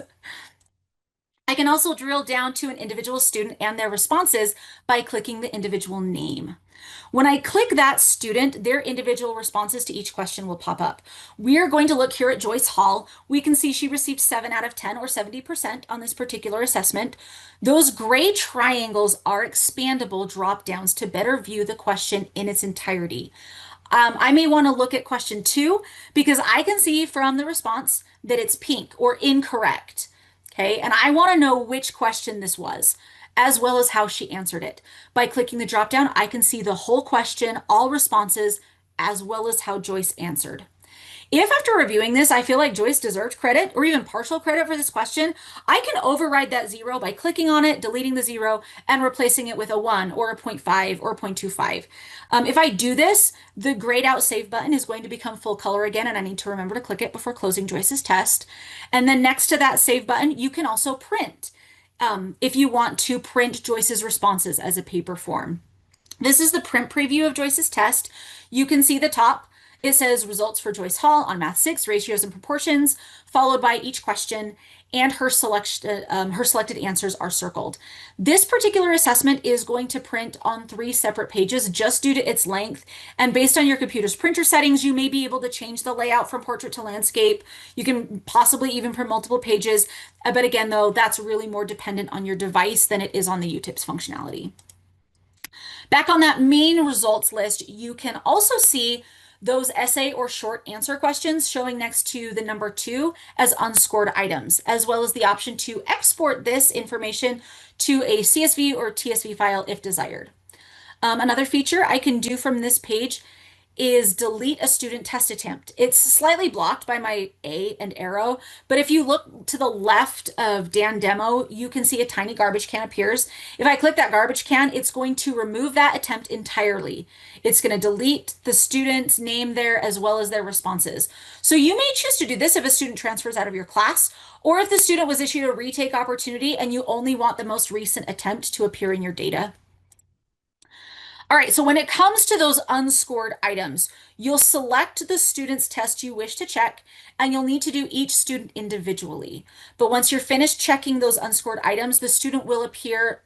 I can also drill down to an individual student and their responses by clicking the individual name. When I click that student, their individual responses to each question will pop up. We are going to look here at Joyce Hall. We can see she received 7 out of 10 or 70% on this particular assessment. Those gray triangles are expandable drop downs to better view the question in its entirety. I may want to look at question 2 because I can see from the response that it's pink or incorrect. Okay, and I want to know which question this was, as well as how she answered it. By clicking the drop down, I can see the whole question, all responses, as well as how Joyce answered. If after reviewing this, I feel like Joyce deserved credit or even partial credit for this question, I can override that 0 by clicking on it, deleting the 0, and replacing it with a 1 or a 0.5 or a 0.25. If I do this, the grayed out save button is going to become full color again, and I need to remember to click it before closing Joyce's test. And then next to that save button, you can also print if you want to print Joyce's responses as a paper form. This is the print preview of Joyce's test. You can see the top. It says results for Joyce Hall on Math 6, ratios and proportions, followed by each question, and her selected answers are circled. This particular assessment is going to print on 3 separate pages just due to its length. And based on your computer's printer settings, you may be able to change the layout from portrait to landscape. You can possibly even print multiple pages. But again, though, that's really more dependent on your device than it is on the UTIPS functionality. Back on that main results list, you can also see those essay or short answer questions showing next to the number 2 as unscored items, as well as the option to export this information to a CSV or TSV file if desired. Another feature I can do from this page is delete a student test attempt. It's slightly blocked by my A and arrow, but if you look to the left of Dan Demo, you can see a tiny garbage can appears. If I click that garbage can, it's going to remove that attempt entirely. It's going to delete the student's name there as well as their responses. So you may choose to do this if a student transfers out of your class, or if the student was issued a retake opportunity and you only want the most recent attempt to appear in your data. All right, so when it comes to those unscored items, you'll select the student's test you wish to check, and you'll need to do each student individually. But once you're finished checking those unscored items, the student will appear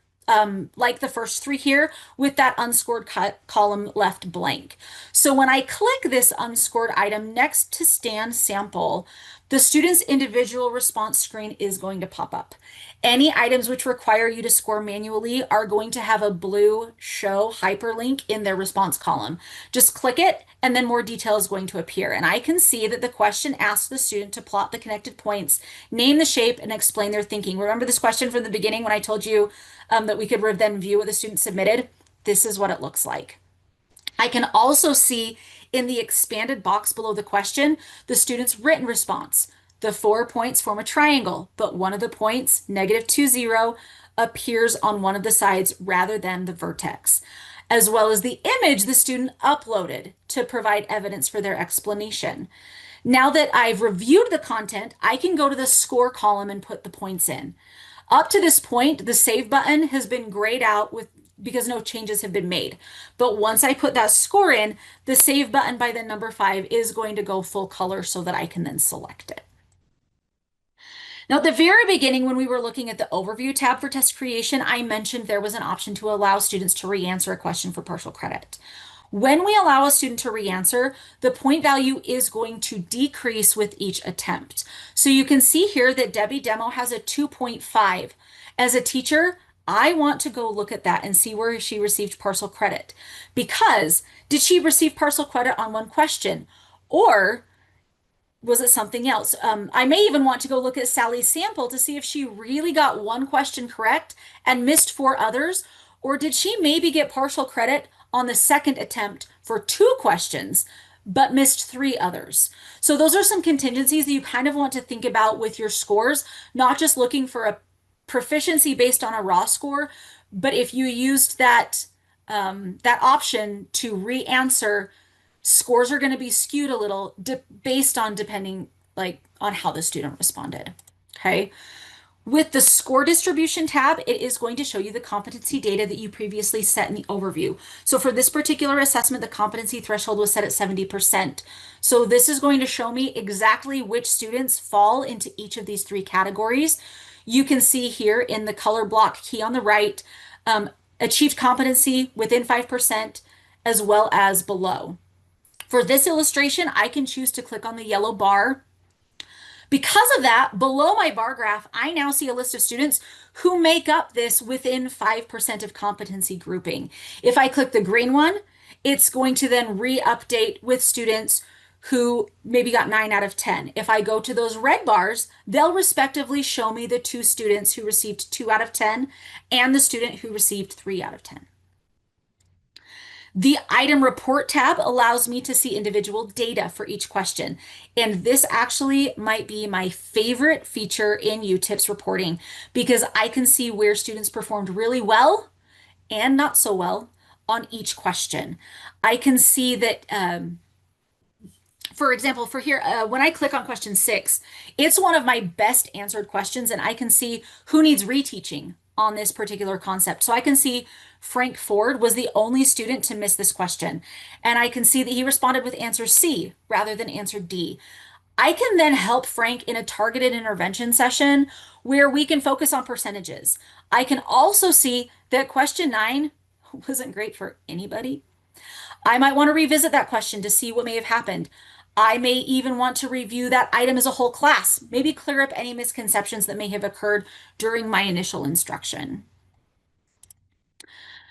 like the first 3 here with that unscored column left blank. So when I click this unscored item next to Stan Sample, the student's individual response screen is going to pop up. Any items which require you to score manually are going to have a blue show hyperlink in their response column. Just click it and then more detail is going to appear. And I can see that the question asks the student to plot the connected points, name the shape, and explain their thinking. Remember this question from the beginning when I told you that we could then view what the student submitted. This is what it looks like. I can also see in the expanded box below the question, the student's written response. The 4 points form a triangle, but one of the points, -20, appears on one of the sides rather than the vertex, as well as the image the student uploaded to provide evidence for their explanation. Now that I've reviewed the content, I can go to the score column and put the points in. Up to this point, the save button has been grayed out because no changes have been made. But once I put that score in, the save button by the number 5 is going to go full color so that I can then select it. Now, at the very beginning, when we were looking at the overview tab for test creation, I mentioned there was an option to allow students to re-answer a question for partial credit. When we allow a student to re-answer, the point value is going to decrease with each attempt. So you can see here that Debbie Demo has a 2.5. As a teacher, I want to go look at that and see where she received partial credit. Because did she receive partial credit on one question? Or was it something else? I may even want to go look at Sally's sample to see if she really got one question correct and missed 4 others, or did she maybe get partial credit on the second attempt for 2 questions, but missed 3 others? So those are some contingencies that you kind of want to think about with your scores, not just looking for a proficiency based on a raw score, but if you used that option to re-answer, scores are going to be skewed a little based on depending on how the student responded. Okay. With the score distribution tab, it is going to show you the competency data that you previously set in the overview. So for this particular assessment, the competency threshold was set at 70%. So this is going to show me exactly which students fall into each of these 3 categories. You can see here in the color block key on the right, achieved competency within 5% as well as below. For this illustration, I can choose to click on the yellow bar. Because of that, below my bar graph, I now see a list of students who make up this within 5% of competency grouping. If I click the green one, it's going to then re-update with students who maybe got 9 out of 10. If I go to those red bars, they'll respectively show me the 2 students who received 2 out of 10 and the student who received 3 out of 10. The item report tab allows me to see individual data for each question. And this actually might be my favorite feature in UTIPS reporting because I can see where students performed really well and not so well on each question. I can see that, for example, for here, when I click on question 6, it's one of my best answered questions and I can see who needs reteaching on this particular concept. So I can see Frank Ford was the only student to miss this question. And I can see that he responded with answer C rather than answer D. I can then help Frank in a targeted intervention session where we can focus on percentages. I can also see that question 9 wasn't great for anybody. I might want to revisit that question to see what may have happened. I may even want to review that item as a whole class, maybe clear up any misconceptions that may have occurred during my initial instruction.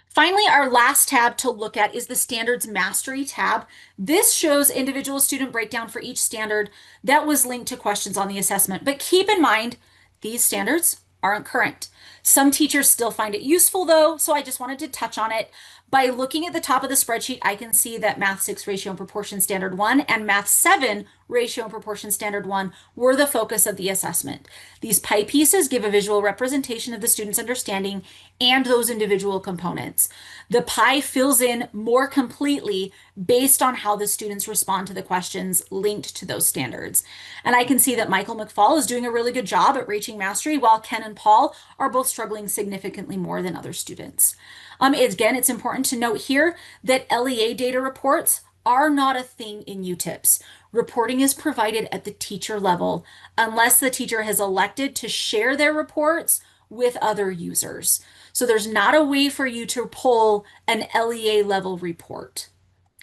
Finally, our last tab to look at is the Standards Mastery tab. This shows individual student breakdown for each standard that was linked to questions on the assessment. But keep in mind, these standards aren't current. Some teachers still find it useful though, so I just wanted to touch on it. By looking at the top of the spreadsheet, I can see that Math 6 Ratio and Proportion Standard 1 and Math 7 Ratio and Proportion Standard 1 were the focus of the assessment. These pie pieces give a visual representation of the student's understanding and those individual components. The pie fills in more completely based on how the students respond to the questions linked to those standards. And I can see that Michael McFall is doing a really good job at reaching mastery, while Ken and Paul are both struggling significantly more than other students. Again, it's important to note here that LEA data reports are not a thing in UTIPS. Reporting is provided at the teacher level unless the teacher has elected to share their reports with other users. So there's not a way for you to pull an LEA level report.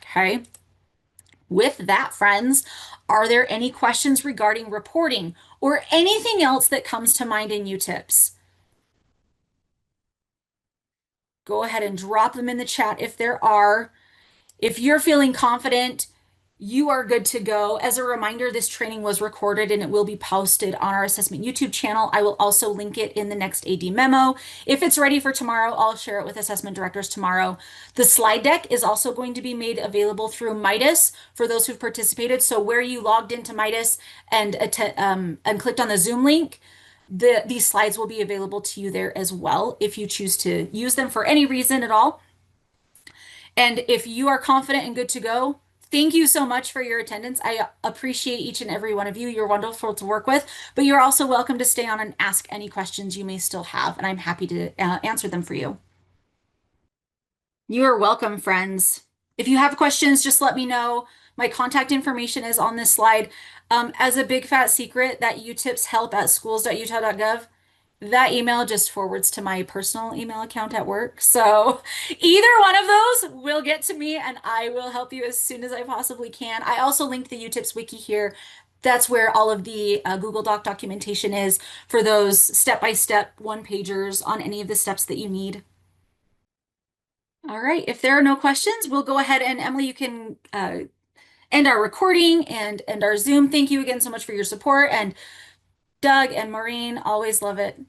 Okay. With that, friends, are there any questions regarding reporting or anything else that comes to mind in UTIPS? Go ahead and drop them in the chat if there are. If you're feeling confident, You are good to go. As a reminder, this training was recorded and it will be posted on our assessment YouTube channel. I will also link it in the next AD memo. If it's ready for tomorrow, I'll share it with assessment directors tomorrow. The slide deck is also going to be made available through Midas for those who've participated. So where you logged into Midas and clicked on the Zoom link, these slides will be available to you there as well if you choose to use them for any reason at all. And if you are confident and good to go, thank you so much for your attendance. I appreciate each and every one of you. You're wonderful to work with, but you're also welcome to stay on and ask any questions you may still have, and I'm happy to answer them for you. You are welcome, friends. If you have questions, just let me know. My contact information is on this slide. As a big fat secret, that UTIPS help at schools.utah.gov, that email just forwards to my personal email account at work. So either one of those will get to me and I will help you as soon as I possibly can. I also linked the UTIPS wiki here. That's where all of the Google Doc documentation is for those step-by-step one-pagers on any of the steps that you need. All right, if there are no questions, we'll go ahead and Emily, you can end our recording and end our Zoom. Thank you again so much for your support. And Doug and Maureen, always love it.